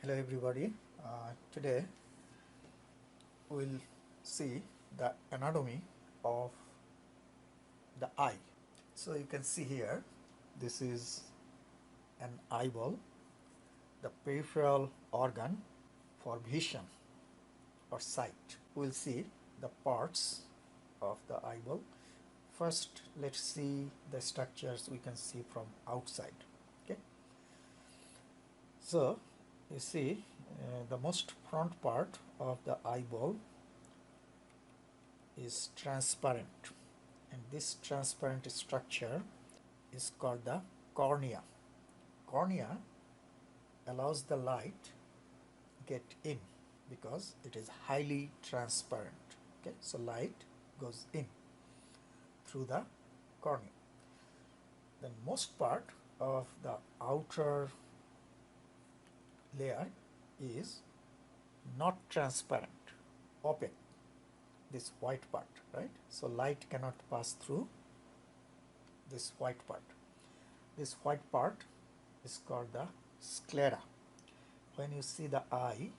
Hello everybody. Today we'll see the anatomy of the eye. So you can see here, this is an eyeball, the peripheral organ for vision or sight. We'll see the parts of the eyeball. First, let's see the structures we can see from outside. Okay. So you see the most front part of the eyeball is transparent, and this transparent structure is called the cornea. Cornea allows the light get in because it is highly transparent. Okay, so light goes in through the cornea. The most part of the outer layer is not transparent, opaque, this white part, right? So light cannot pass through this white part. This white part is called the sclera. When you see the eye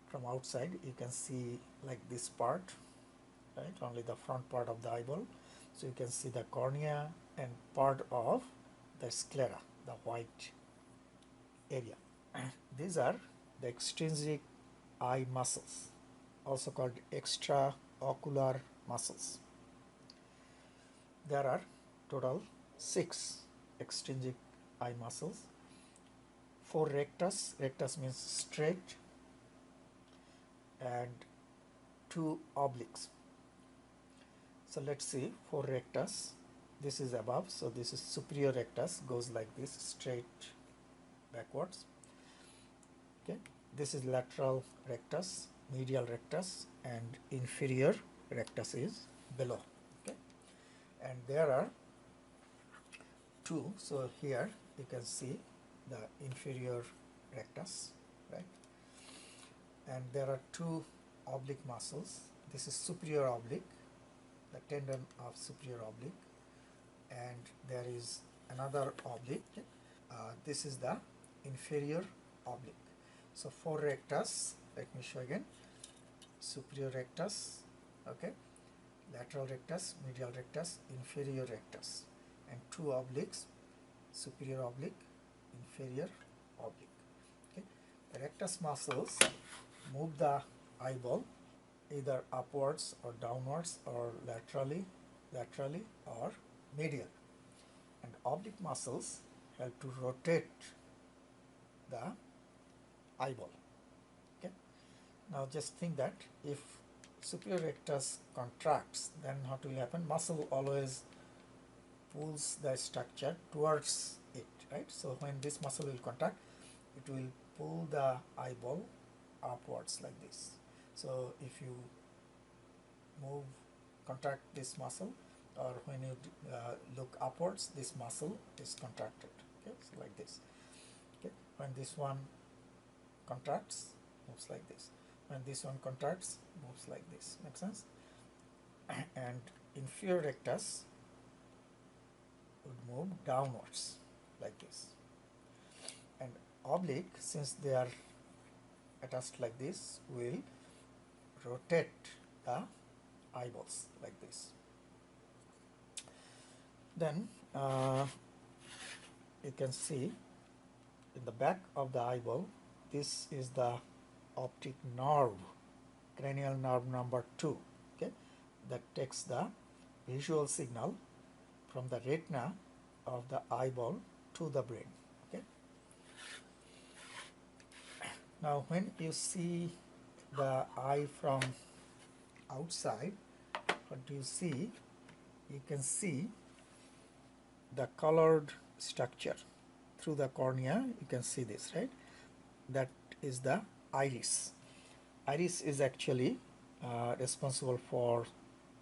from outside, you can see like this part, right? Only the front part of the eyeball. So you can see the cornea and part of the sclera, the white area. These are the extrinsic eye muscles, also called extraocular muscles. There are total 6 extrinsic eye muscles. 4 rectus, rectus means straight, and 2 obliques. So let's see, 4 rectus, this is above, so this is superior rectus, goes like this, straight backwards. Okay, this is lateral rectus, medial rectus, and inferior rectus is below. Okay, and there are 2, so here you can see the inferior rectus, right? And there are 2 oblique muscles. This is superior oblique, the tendon of superior oblique, and there is another oblique. This is the inferior oblique. So 4 rectus, let me show again. Superior rectus, okay, lateral rectus, medial rectus, inferior rectus, and 2 obliques, superior oblique, inferior oblique. Okay, the rectus muscles move the eyeball either upwards or downwards or laterally or medial, and oblique muscles help to rotate the eyeball. Okay, now just think that if superior rectus contracts, then what will happen? Muscle always pulls the structure towards it, right? So when this muscle will contract, it will pull the eyeball upwards like this. So if you contract this muscle, or when you look upwards, this muscle is contracted. Okay, so like this. Okay, when this one contracts, moves like this. When this one contracts, moves like this. Make sense? And inferior rectus would move downwards like this. And oblique, since they are attached like this, will rotate the eyeballs like this. Then you can see in the back of the eyeball, this is the optic nerve, cranial nerve number 2, okay, that takes the visual signal from the retina of the eyeball to the brain. Okay. Now when you see the eye from outside, what do you see? You can see the colored structure through the cornea. You can see this, right? That is the iris. Iris is actually responsible for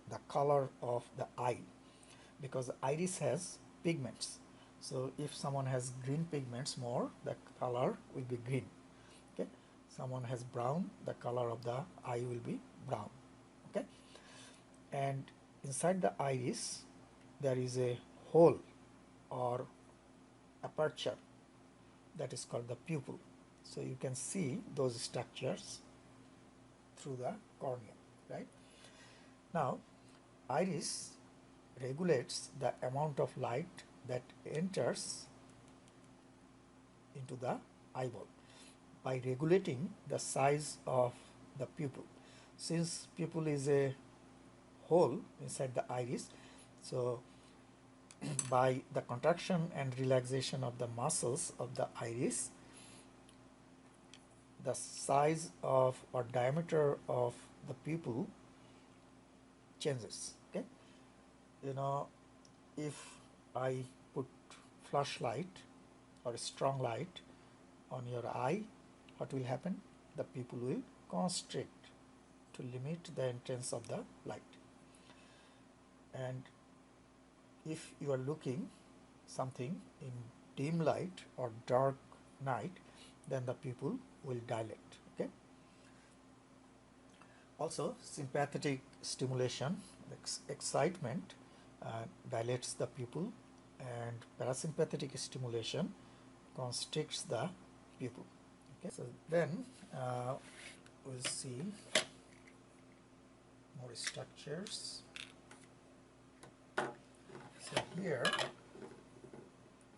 the color of the eye, because the iris has pigments. So if someone has green pigments more, the color will be green. Okay, someone has brown, the color of the eye will be brown. Okay, and inside the iris there is a hole or aperture that is called the pupil. So you can see those structures through the cornea, right? Now, iris regulates the amount of light that enters into the eyeball by regulating the size of the pupil. Since pupil is a hole inside the iris, so by the contraction and relaxation of the muscles of the iris, the size of or diameter of the pupil changes. Okay, you know, if I put flashlight or a strong light on your eye, what will happen? The pupil will constrict to limit the entrance of the light. And if you are looking something in dim light or dark night, then the pupil will dilate. Okay. Also, sympathetic stimulation, excitement, dilates the pupil, and parasympathetic stimulation constricts the pupil. Okay. So then we'll see more structures. So here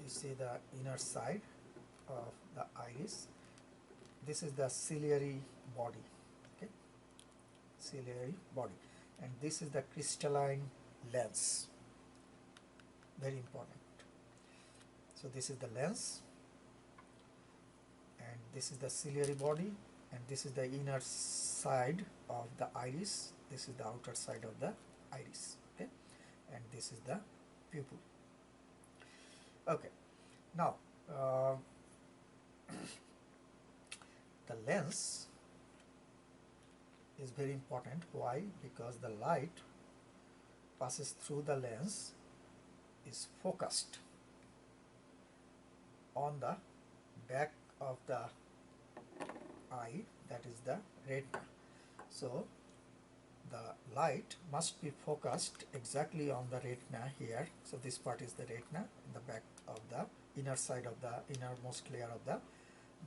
you see the inner side of the iris. This is the ciliary body. Okay, ciliary body, and this is the crystalline lens. Very important. So this is the lens, and this is the ciliary body, and this is the inner side of the iris. This is the outer side of the iris. Okay, and this is the pupil. Okay, now the lens is very important. Why? Because the light passes through the lens is focused on the back of the eye, that is the retina. So the light must be focused exactly on the retina here. So this part is the retina, the back of the inner side of the innermost layer of the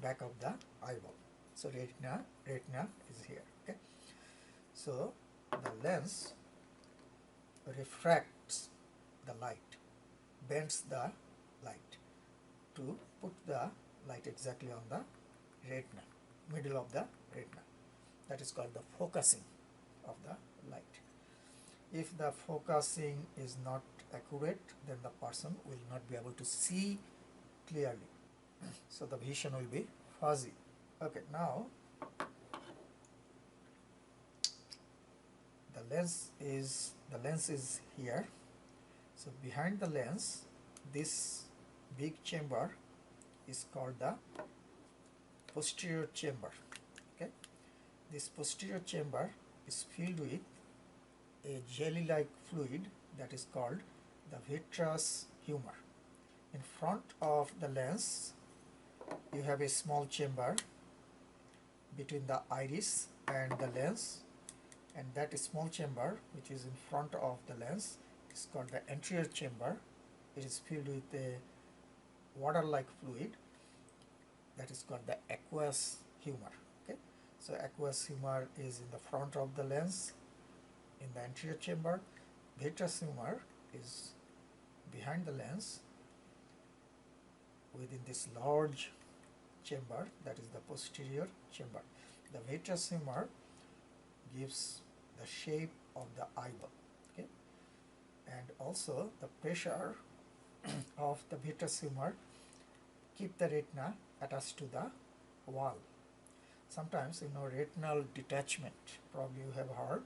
back of the eyeball. So retina is here. Okay. So the lens refracts the light, bends the light to put the light exactly on the retina, middle of the retina. That is called the focusing of the light. If the focusing is not accurate, then the person will not be able to see clearly. So the vision will be fuzzy. Okay, now the lens is here. So behind the lens, this big chamber is called the posterior chamber. Okay, this posterior chamber is filled with a jelly-like fluid that is called the vitreous humor. In front of the lens, you have a small chamber between the iris and the lens, and that small chamber which is in front of the lens is called the anterior chamber. It is filled with a water-like fluid that is called the aqueous humor. Okay, so aqueous humor is in the front of the lens in the anterior chamber. Vitreous humor is behind the lens within this large chamber, that is the posterior chamber. The vitreous humor gives the shape of the eyeball. Okay, and also the pressure of the vitreous humor keep the retina attached to the wall. Sometimes, retinal detachment, probably you have heard,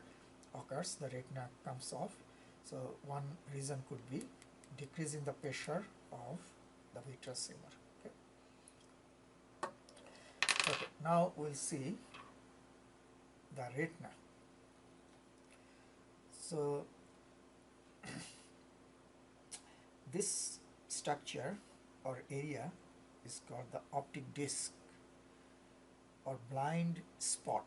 occurs. The retina comes off. So one reason could be decreasing the pressure of the vitreous humor. Okay, now we'll see the retina. So this structure or area is called the optic disc or blind spot.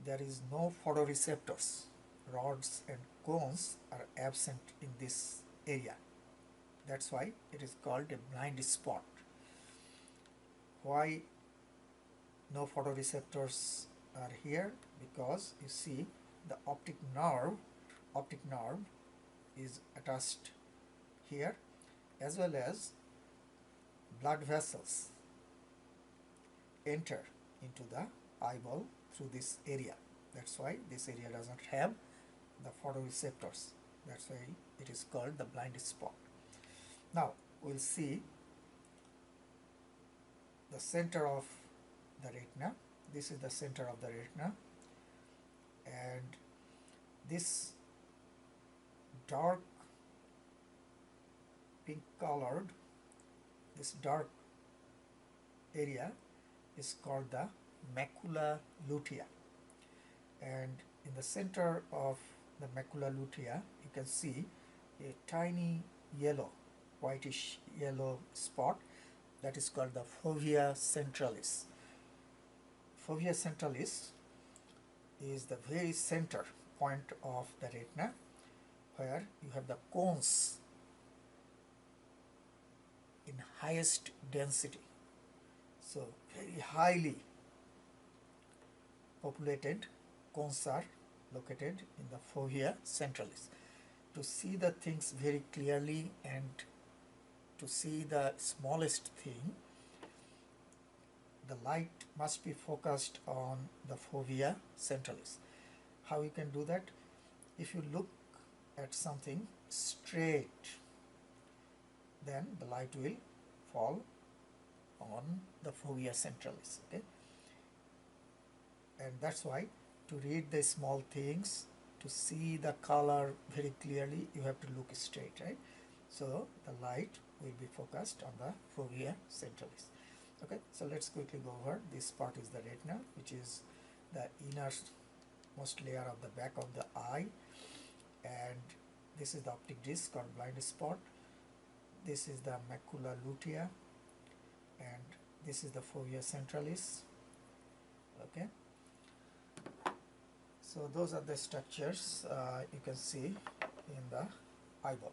There is no photoreceptors. Rods and cones are absent in this area. That's why it is called a blind spot. Why no photoreceptors are here? Because you see the optic nerve is attached here, as well as blood vessels enter into the eyeball through this area. That's why this area does not have the photoreceptors. That's why it is called the blind spot. Now we'll see the center of the retina. This is the center of the retina, and this dark pink colored, this dark area is called the macula lutea, and in the center of the macula lutea you can see a tiny yellow, whitish yellow spot that is called the fovea centralis. Fovea centralis is the very center point of the retina, where you have the cones in highest density. So very highly populated cones are located in the fovea centralis. To see the things very clearly and to see the smallest thing, the light must be focused on the fovea centralis. How you can do that? If you look at something straight, then the light will fall on the fovea centralis. Okay, and that's why to read the small things, to see the color very clearly, you have to look straight, right? So the light will be focused on the fovea centralis. Okay, so let's quickly go over. This part is the retina, which is the innermost layer of the back of the eye, and this is the optic disc or blind spot. This is the macula lutea, and this is the fovea centralis. Okay, so those are the structures you can see in the eyeball.